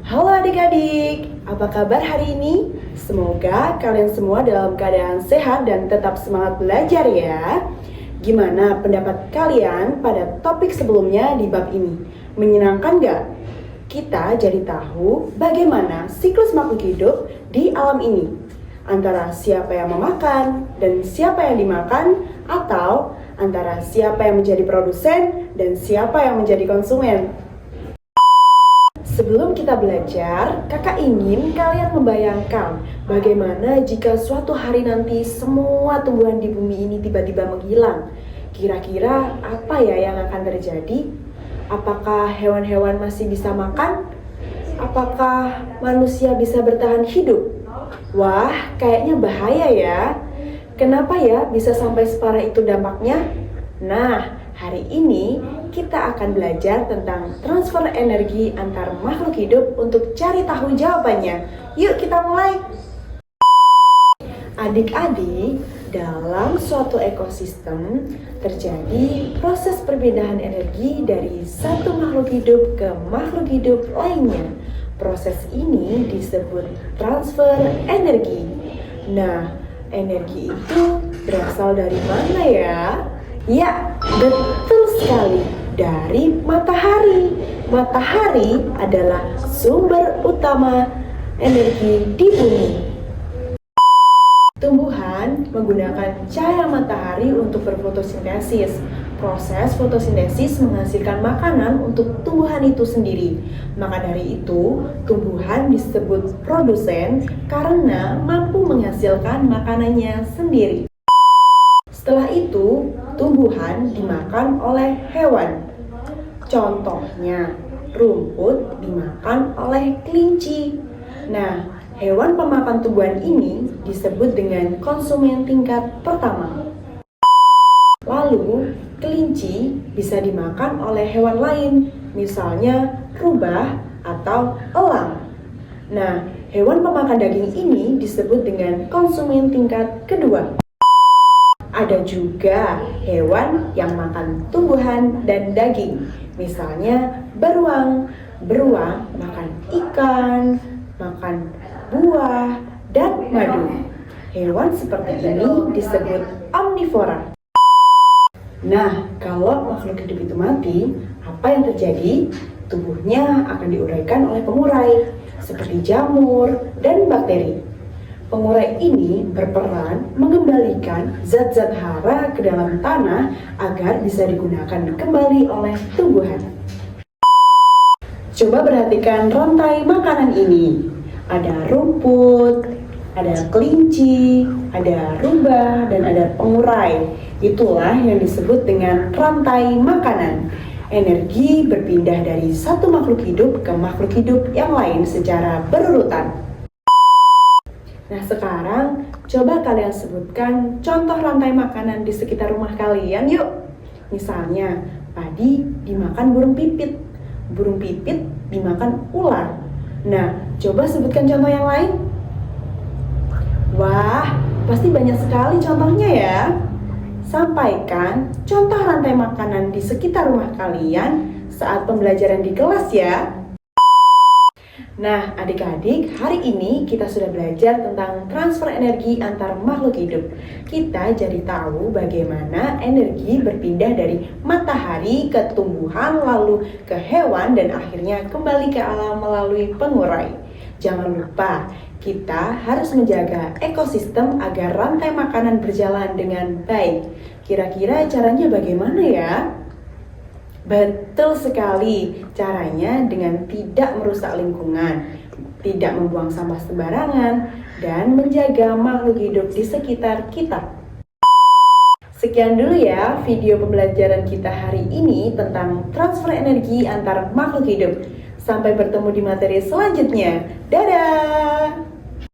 Halo adik-adik, apa kabar hari ini? Semoga kalian semua dalam keadaan sehat dan tetap semangat belajar ya. Gimana pendapat kalian pada topik sebelumnya di bab ini? Menyenangkan gak? Kita jadi tahu bagaimana siklus makhluk hidup di alam ini. Antara siapa yang memakan dan siapa yang dimakan, atau antara siapa yang menjadi produsen dan siapa yang menjadi konsumen. Sebelum kita belajar, kakak ingin kalian membayangkan bagaimana jika suatu hari nanti semua tumbuhan di bumi ini tiba-tiba menghilang. Kira-kira apa ya yang akan terjadi? Apakah hewan-hewan masih bisa makan? Apakah manusia bisa bertahan hidup? Wah, kayaknya bahaya ya. Kenapa ya bisa sampai separah itu dampaknya? Nah, hari ini kita akan belajar tentang transfer energi antar makhluk hidup untuk cari tahu jawabannya. Yuk kita mulai. Adik-adik, dalam suatu ekosistem terjadi proses perpindahan energi dari satu makhluk hidup ke makhluk hidup lainnya. Proses ini disebut transfer energi. Nah, energi itu berasal dari mana ya? Ya, betul sekali, dari matahari. Matahari adalah sumber utama energi di bumi. Tumbuhan menggunakan cahaya matahari untuk berfotosintesis. Proses fotosintesis menghasilkan makanan untuk tumbuhan itu sendiri. Maka dari itu, tumbuhan disebut produsen karena mampu menghasilkan makanannya sendiri. Setelah itu, tumbuhan dimakan oleh hewan. Contohnya, rumput dimakan oleh kelinci. Nah, hewan pemakan tumbuhan ini disebut dengan konsumen tingkat pertama. Lalu, kelinci bisa dimakan oleh hewan lain, misalnya rubah atau elang. Nah, hewan pemakan daging ini disebut dengan konsumen tingkat kedua. Ada juga hewan yang makan tumbuhan dan daging, misalnya beruang. Beruang makan ikan, makan buah, dan madu. Hewan seperti ini disebut omnivora. Nah, kalau makhluk hidup itu mati, apa yang terjadi? Tubuhnya akan diuraikan oleh pengurai, seperti jamur dan bakteri. Pengurai ini berperan mengembalikan zat-zat hara ke dalam tanah agar bisa digunakan kembali oleh tumbuhan. Coba perhatikan rantai makanan ini. Ada rumput, ada kelinci, ada rubah, dan ada pengurai. Itulah yang disebut dengan rantai makanan. Energi berpindah dari satu makhluk hidup ke makhluk hidup yang lain secara berurutan. Nah, sekarang coba kalian sebutkan contoh rantai makanan di sekitar rumah kalian yuk. Misalnya, padi dimakan burung pipit, burung pipit dimakan ular. Nah, coba sebutkan contoh yang lain. Wah, pasti banyak sekali contohnya ya. Sampaikan contoh rantai makanan di sekitar rumah kalian saat pembelajaran di kelas ya. Nah, adik-adik, hari ini kita sudah belajar tentang transfer energi antar makhluk hidup. Kita jadi tahu bagaimana energi berpindah dari matahari ke tumbuhan, lalu ke hewan, dan akhirnya kembali ke alam melalui pengurai. Jangan lupa, kita harus menjaga ekosistem agar rantai makanan berjalan dengan baik. Kira-kira caranya bagaimana ya? Betul sekali, caranya dengan tidak merusak lingkungan, tidak membuang sampah sembarangan, dan menjaga makhluk hidup di sekitar kita. Sekian dulu ya video pembelajaran kita hari ini tentang transfer energi antar makhluk hidup. Sampai bertemu di materi selanjutnya. Dadah!